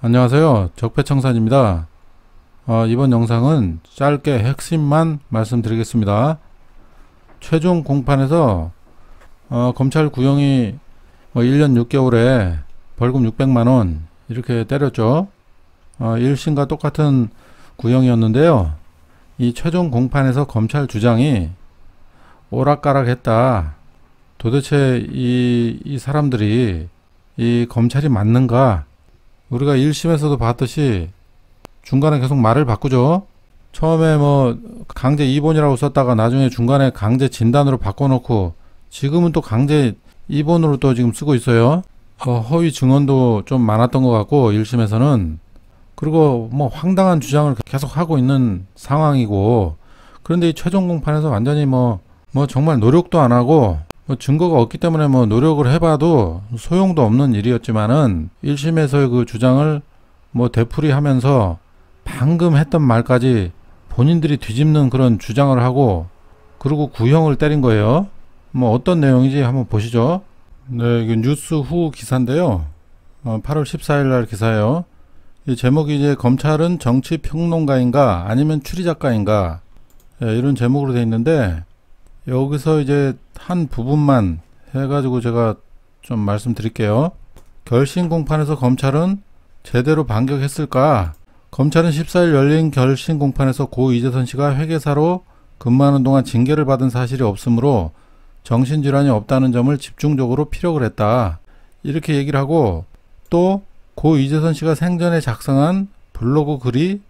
안녕하세요. 적폐청산입니다. 이번 영상은 짧게 핵심만 말씀드리겠습니다. 최종 공판에서 검찰 구형이 1년 6개월에 벌금 600만원 이렇게 때렸죠. 1심과 똑같은 구형이었는데요. 이 최종 공판에서 검찰 주장이 오락가락했다. 도대체 이 사람들이 이 검찰이 맞는가? 우리가 1심에서도 봤듯이 중간에 계속 말을 바꾸죠. 처음에 강제 입원이라고 썼다가 나중에 중간에 강제 진단으로 바꿔놓고 지금은 또 강제 입원으로 또 지금 쓰고 있어요. 허위 증언도 좀 많았던 것 같고 1심에서는. 그리고 황당한 주장을 계속 하고 있는 상황이고, 그런데 이 최종 공판에서 완전히 정말 노력도 안 하고 증거가 없기 때문에 노력을 해봐도 소용도 없는 일이었지만은 1심에서의 그 주장을 되풀이하면서 방금 했던 말까지 본인들이 뒤집는 그런 주장을 하고, 그리고 구형을 때린 거예요. 어떤 내용인지 한번 보시죠. 네, 이게 뉴스 후 기사인데요. 8월 14일 날 기사예요. 이 제목이 이제 검찰은 정치평론가인가 아니면 추리작가인가, 이런 제목으로 되어 있는데, 여기서 이제 한 부분만 해가지고 제가 좀 말씀드릴게요. 결심 공판에서 검찰은 제대로 반격했을까? 검찰은 14일 열린 결심 공판에서 고 이재선 씨가 회계사로 근무하는 동안 징계를 받은 사실이 없으므로 정신질환이 없다는 점을 집중적으로 피력을 했다. 이렇게 얘기를 하고, 또 고 이재선 씨가 생전에 작성한 블로그 글이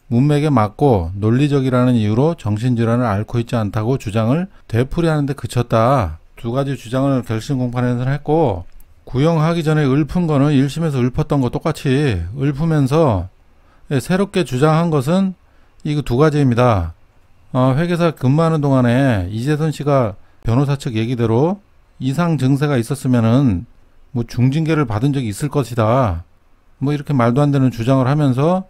문맥에 맞고 논리적이라는 이유로 정신질환을 앓고 있지 않다고 주장을 되풀이하는데 그쳤다. 두 가지 주장을 결심 공판에서는 했고, 구형하기 전에 읊은 거는 1심에서 읊었던 거 똑같이 읊으면서 새롭게 주장한 것은 이 두 가지입니다. 회계사 근무하는 동안에 이재선 씨가 변호사 측 얘기대로 이상 증세가 있었으면은 중징계를 받은 적이 있을 것이다. 이렇게 말도 안 되는 주장을 하면서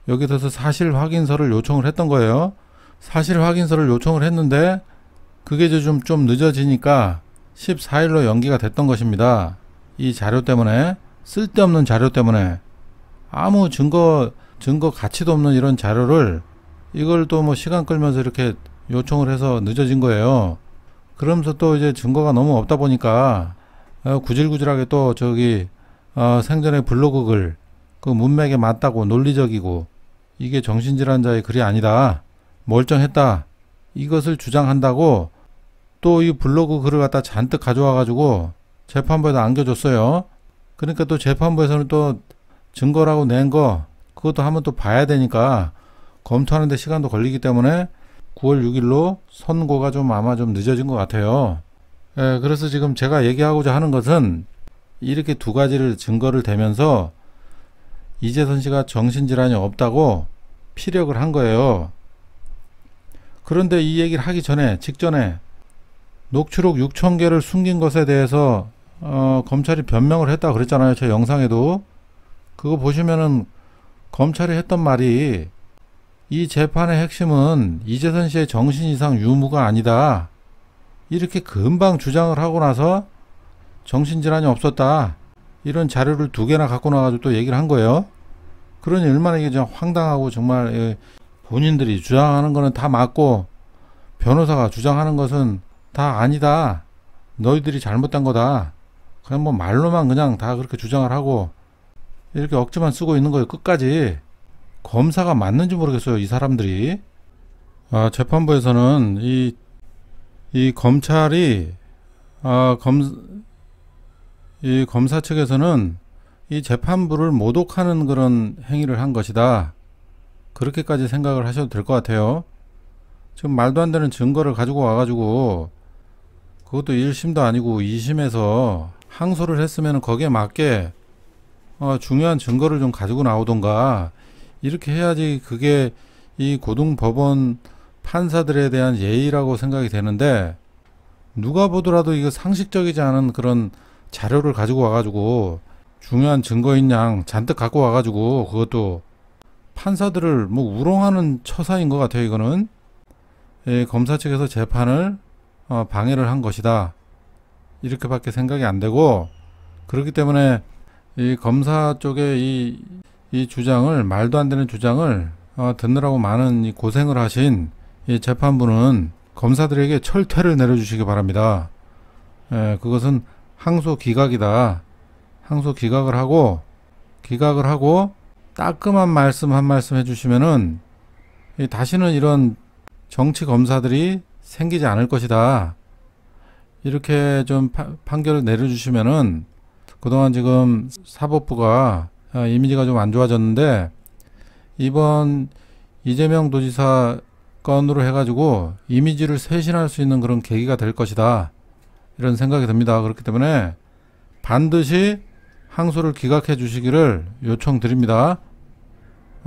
여기서 사실 확인서를 요청을 했던 거예요. 사실 확인서를 요청을 했는데 그게 좀 늦어지니까 14일로 연기가 됐던 것입니다. 이 자료 때문에, 쓸데없는 자료 때문에, 아무 증거 가치도 없는 이런 자료를 이걸 또 시간 끌면서 이렇게 요청을 해서 늦어진 거예요. 그러면서 또 이제 증거가 너무 없다 보니까 구질구질하게 또 생전에 블로그 글, 그 문맥에 맞다고 논리적이고 이게 정신질환자의 글이 아니다, 멀쩡했다, 이것을 주장한다고 또 이 블로그 글을 갖다 잔뜩 가져와 가지고 재판부에다 안겨줬어요. 그러니까 또 재판부에서는 또 증거라고 낸 거 그것도 한번 또 봐야 되니까 검토하는데 시간도 걸리기 때문에 9월 6일로 선고가 아마 좀 늦어진 것 같아요. 그래서 지금 제가 얘기하고자 하는 것은 이렇게 두 가지를 증거를 대면서 이재선 씨가 정신질환이 없다고 피력을 한 거예요. 그런데 이 얘기를 하기 전에, 직전에 녹취록 6,000개를 숨긴 것에 대해서 검찰이 변명을 했다고 그랬잖아요. 제 영상에도. 그거 보시면은 검찰이 했던 말이, 이 재판의 핵심은 이재선 씨의 정신 이상 유무가 아니다, 이렇게 금방 주장을 하고 나서 정신질환이 없었다, 이런 자료를 2개나 갖고 나가지고 또 얘기를 한 거예요. 그러니 얼마나 이게 좀 황당하고, 정말 본인들이 주장하는 거는 다 맞고 변호사가 주장하는 것은 다 아니다, 너희들이 잘못된 거다, 그냥 말로만 그냥 다 그렇게 주장을 하고 이렇게 억지만 쓰고 있는 거예요. 끝까지. 검사가 맞는지 모르겠어요, 이 사람들이. 재판부에서는 이 검찰이 이 검사 측에서는 이 재판부를 모독하는 그런 행위를 한 것이다, 그렇게까지 생각을 하셔도 될 것 같아요. 지금 말도 안 되는 증거를 가지고 와가지고, 그것도 1심도 아니고 2심에서 항소를 했으면 거기에 맞게 중요한 증거를 좀 가지고 나오던가, 이렇게 해야지 그게 이 고등법원 판사들에 대한 예의라고 생각이 되는데, 누가 보더라도 이거 상식적이지 않은 그런 자료를 가지고 와가지고 중요한 증거인 양 잔뜩 갖고 와가지고 그것도 판사들을 우롱하는 처사인 것 같아요. 이거는 검사 측에서 재판을 방해를 한 것이다, 이렇게밖에 생각이 안 되고, 그렇기 때문에 이 검사 쪽에 이 이 주장을, 말도 안 되는 주장을 듣느라고 많은 이 고생을 하신 이 재판부는 검사들에게 철퇴를 내려주시기 바랍니다. 그것은 항소 기각이다. 항소 기각을 하고 따끔한 말씀 한 말씀 해주시면은 다시는 이런 정치 검사들이 생기지 않을 것이다. 이렇게 좀 판결을 내려주시면은 그동안 지금 사법부가 이미지가 좀 안 좋아졌는데 이번 이재명 도지사 건으로 해가지고 이미지를 쇄신할 수 있는 그런 계기가 될 것이다. 이런 생각이 듭니다. 그렇기 때문에 반드시 항소를 기각해 주시기를 요청드립니다.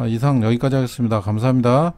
이상 여기까지 하겠습니다. 감사합니다.